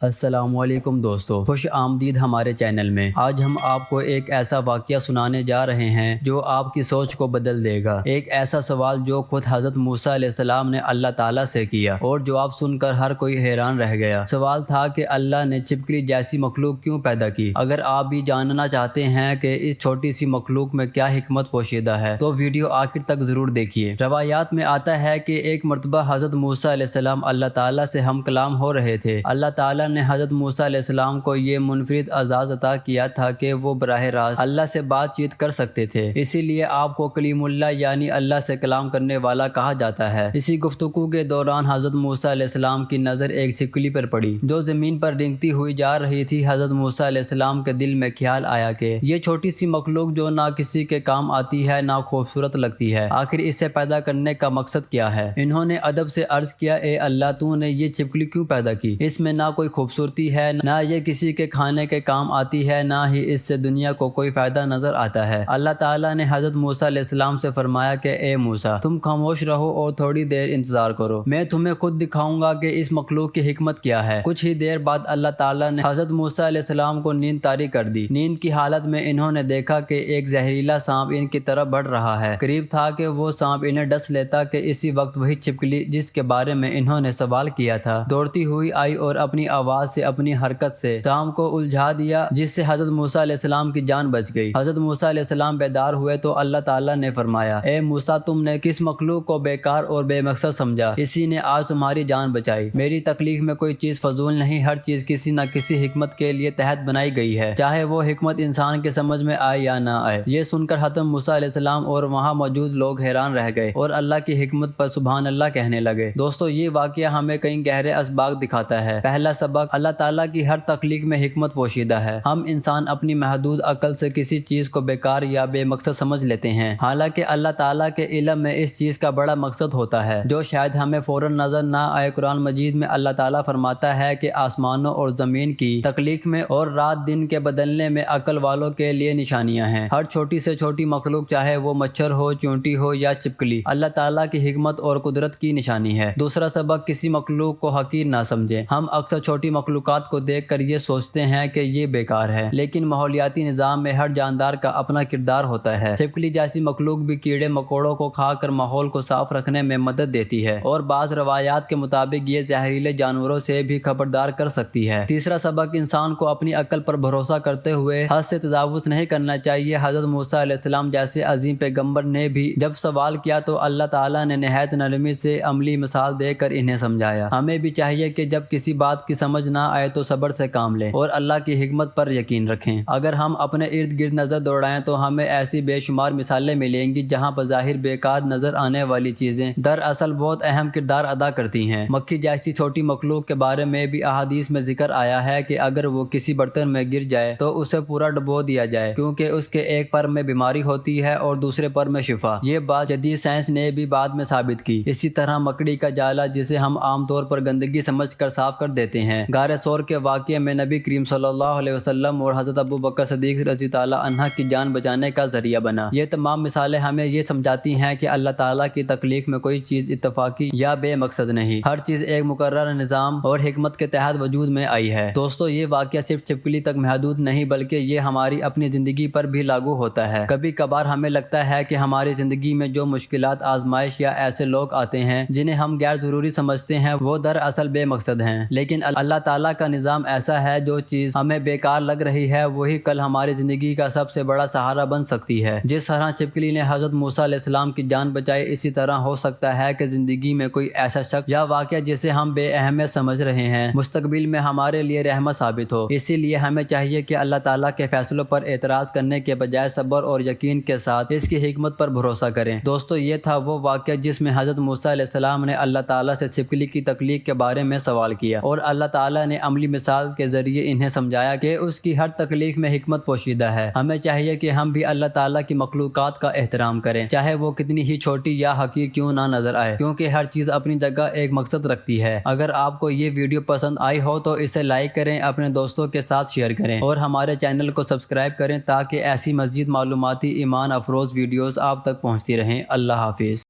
السلام علیکم دوستو، خوش آمدید ہمارے چینل میں۔ آج ہم آپ کو ایک ایسا واقعہ سنانے جا رہے ہیں جو آپ کی سوچ کو بدل دے گا۔ ایک ایسا سوال جو خود حضرت موسیٰ علیہ السلام نے اللہ تعالیٰ سے کیا اور جواب سن کر ہر کوئی حیران رہ گیا۔ سوال تھا کہ اللہ نے چھپکلی جیسی مخلوق کیوں پیدا کی؟ اگر آپ بھی جاننا چاہتے ہیں کہ اس چھوٹی سی مخلوق میں کیا حکمت پوشیدہ ہے تو ویڈیو آخر تک ضرور دیکھیے۔ روایات میں آتا ہے کہ ایک مرتبہ حضرت موسیٰ علیہ السلام اللہ تعالیٰ سے ہم کلام ہو رہے تھے۔ اللہ تعالیٰ نے حضرت موسیٰ علیہ السلام کو یہ منفرد اعزاز عطا کیا تھا کہ وہ براہ راست اللہ سے بات چیت کر سکتے تھے، اسی لیے آپ کو کلیم اللہ یعنی اللہ سے کلام کرنے والا کہا جاتا ہے۔ اسی گفتگو کے دوران حضرت موسیٰ علیہ السلام کی نظر ایک چھپکلی پر پڑی جو زمین پر رینگتی ہوئی جا رہی تھی۔ حضرت موسیٰ علیہ السلام کے دل میں خیال آیا کہ یہ چھوٹی سی مخلوق جو نہ کسی کے کام آتی ہے نہ خوبصورت لگتی ہے، آخر اسے پیدا کرنے کا مقصد کیا ہے؟ انہوں نے ادب سے عرض کیا، اے اللہ، تو نے یہ چھپکلی کیوں پیدا کی؟ اس میں نہ کوئی خوبصورتی ہے، نہ یہ کسی کے کھانے کے کام آتی ہے، نہ ہی اس سے دنیا کو کوئی فائدہ نظر آتا ہے۔ اللہ تعالیٰ نے حضرت موسیٰ علیہ السلام سے فرمایا کہ اے موسیٰ، تم خاموش رہو اور تھوڑی دیر انتظار کرو، میں تمہیں خود دکھاؤں گا کہ اس مخلوق کی حکمت کیا ہے۔ کچھ ہی دیر بعد اللہ تعالیٰ نے حضرت موسیٰ علیہ السلام کو نیند طاری کر دی۔ نیند کی حالت میں انہوں نے دیکھا کہ ایک زہریلا سانپ ان کی طرف بڑھ رہا ہے۔ قریب تھا کہ وہ سانپ انہیں ڈس لیتا کہ اسی وقت وہی چھپکلی جس کے بارے میں انہوں نے سوال کیا تھا دوڑتی ہوئی آئی اور اپنی آواز سے، اپنی حرکت سے سانپ کو الجھا دیا، جس سے حضرت موسیٰ علیہ السلام کی جان بچ گئی۔ حضرت موسیٰ علیہ السلام بیدار ہوئے تو اللہ تعالیٰ نے فرمایا، اے موسیٰ، تم نے کس مخلوق کو بیکار اور بے مقصد سمجھا؟ اسی نے آج تمہاری جان بچائی۔ میری تخلیق میں کوئی چیز فضول نہیں، ہر چیز کسی نہ کسی حکمت کے لیے تحت بنائی گئی ہے، چاہے وہ حکمت انسان کے سمجھ میں آئے یا نہ آئے۔ یہ سن کر حضرت موسیٰ علیہ السلام اور وہاں موجود لوگ حیران رہ گئے اور اللہ کی حکمت پر سبحان اللہ کہنے لگے۔ دوستو، یہ واقعہ ہمیں کئی گہرے اسباق دکھاتا ہے۔ پہلا سبق، اللہ تعالیٰ کی ہر تخلیق میں حکمت پوشیدہ ہے۔ ہم انسان اپنی محدود عقل سے کسی چیز کو بیکار یا بے مقصد سمجھ لیتے ہیں، حالانکہ اللہ تعالیٰ کے علم میں اس چیز کا بڑا مقصد ہوتا ہے جو شاید ہمیں فوراً نظر نہ آئے۔ قرآن مجید میں اللہ تعالیٰ فرماتا ہے کہ آسمانوں اور زمین کی تخلیق میں اور رات دن کے بدلنے میں عقل والوں کے لیے نشانیاں ہیں۔ ہر چھوٹی سے چھوٹی مخلوق، چاہے وہ مچھر ہو، چیونٹی ہو یا چھپکلی، اللہ تعالیٰ کی حکمت اور قدرت کی نشانی ہے۔ دوسرا سبق، کسی مخلوق کو حقیر نہ سمجھیں۔ ہم اکثر چھوٹی مخلوقات کو دیکھ کر یہ سوچتے ہیں کہ یہ بیکار ہے، لیکن ماحولیاتی نظام میں ہر جاندار کا اپنا کردار ہوتا ہے۔ چھپکلی جیسی مخلوق بھی کیڑے مکوڑوں کو کھا کر ماحول کو صاف رکھنے میں مدد دیتی ہے اور بعض روایات کے مطابق یہ زہریلے جانوروں سے بھی خبردار کر سکتی ہے۔ تیسرا سبق، انسان کو اپنی عقل پر بھروسہ کرتے ہوئے حد سے تجاوز نہیں کرنا چاہیے۔ حضرت موسیٰ علیہ السلام جیسے عظیم پیغمبر نے بھی جب سوال کیا تو اللہ تعالیٰ نے نہایت نرمی سے عملی مثال دے کر انہیں سمجھایا۔ ہمیں بھی چاہیے کہ جب کسی بات کی سمجھ نہ آئے تو صبر سے کام لیں اور اللہ کی حکمت پر یقین رکھیں۔ اگر ہم اپنے ارد گرد نظر دوڑائیں تو ہمیں ایسی بے شمار مثالیں ملیں گی جہاں بظاہر بیکار نظر آنے والی چیزیں دراصل بہت اہم کردار ادا کرتی ہیں۔ مکھی جیسی چھوٹی مخلوق کے بارے میں بھی احادیث میں ذکر آیا ہے کہ اگر وہ کسی برتن میں گر جائے تو اسے پورا ڈبو دیا جائے، کیونکہ اس کے ایک پر میں بیماری ہوتی ہے اور دوسرے پر میں شفا۔ یہ بات جدید سائنس نے بھی بعد میں ثابت کی۔ اسی طرح مکڑی کا جالا، جسے ہم عام طور پر گندگی سمجھ کر صاف کر دیتے ہیں، غار ثور کے واقعے میں نبی کریم صلی اللہ علیہ وسلم اور حضرت ابو بکر صدیق رضی تعالیٰ عنہ کی جان بچانے کا ذریعہ بنا۔ یہ تمام مثالیں ہمیں یہ سمجھاتی ہیں کہ اللہ تعالیٰ کی تخلیق میں کوئی چیز اتفاقی یا بے مقصد نہیں، ہر چیز ایک مقرر نظام اور حکمت کے تحت وجود میں آئی ہے۔ دوستو، یہ واقعہ صرف چھپکلی تک محدود نہیں بلکہ یہ ہماری اپنی زندگی پر بھی لاگو ہوتا ہے۔ کبھی کبھار ہمیں لگتا ہے کہ ہماری زندگی میں جو مشکلات، آزمائش یا ایسے لوگ آتے ہیں جنہیں ہم غیر ضروری سمجھتے ہیں، وہ دراصل بے مقصد ہیں، لیکن اللہ تعالیٰ کا نظام ایسا ہے جو چیز ہمیں بیکار لگ رہی ہے وہی کل ہماری زندگی کا سب سے بڑا سہارا بن سکتی ہے۔ جس طرح چھپکلی نے حضرت موسیٰ علیہ السلام کی جان بچائی، اسی طرح ہو سکتا ہے کہ زندگی میں کوئی ایسا شخص یا واقعہ جسے ہم بے اہمیت سمجھ رہے ہیں مستقبل میں ہمارے لیے رحمت ثابت ہو۔ اسی لیے ہمیں چاہیے کہ اللہ تعالیٰ کے فیصلوں پر اعتراض کرنے کے بجائے صبر اور یقین کے ساتھ اس کی حکمت پر بھروسہ کریں۔ دوستو، یہ تھا وہ واقعہ جس میں حضرت موسیٰ علیہ السلام نے اللہ تعالیٰ سے چھپکلی کی تخلیق کے بارے میں سوال کیا اور اللہ تعالیٰ نے عملی مثال کے ذریعے انہیں سمجھایا کہ اس کی ہر تخلیق میں حکمت پوشیدہ ہے۔ ہمیں چاہیے کہ ہم بھی اللہ تعالیٰ کی مخلوقات کا احترام کریں، چاہے وہ کتنی ہی چھوٹی یا حقیر کیوں نہ نظر آئے، کیونکہ ہر چیز اپنی جگہ ایک مقصد رکھتی ہے۔ اگر آپ کو یہ ویڈیو پسند آئی ہو تو اسے لائک کریں، اپنے دوستوں کے ساتھ شیئر کریں اور ہمارے چینل کو سبسکرائب کریں تاکہ ایسی مزید معلوماتی ایمان افروز ویڈیوز آپ تک پہنچتی رہیں۔ اللہ حافظ۔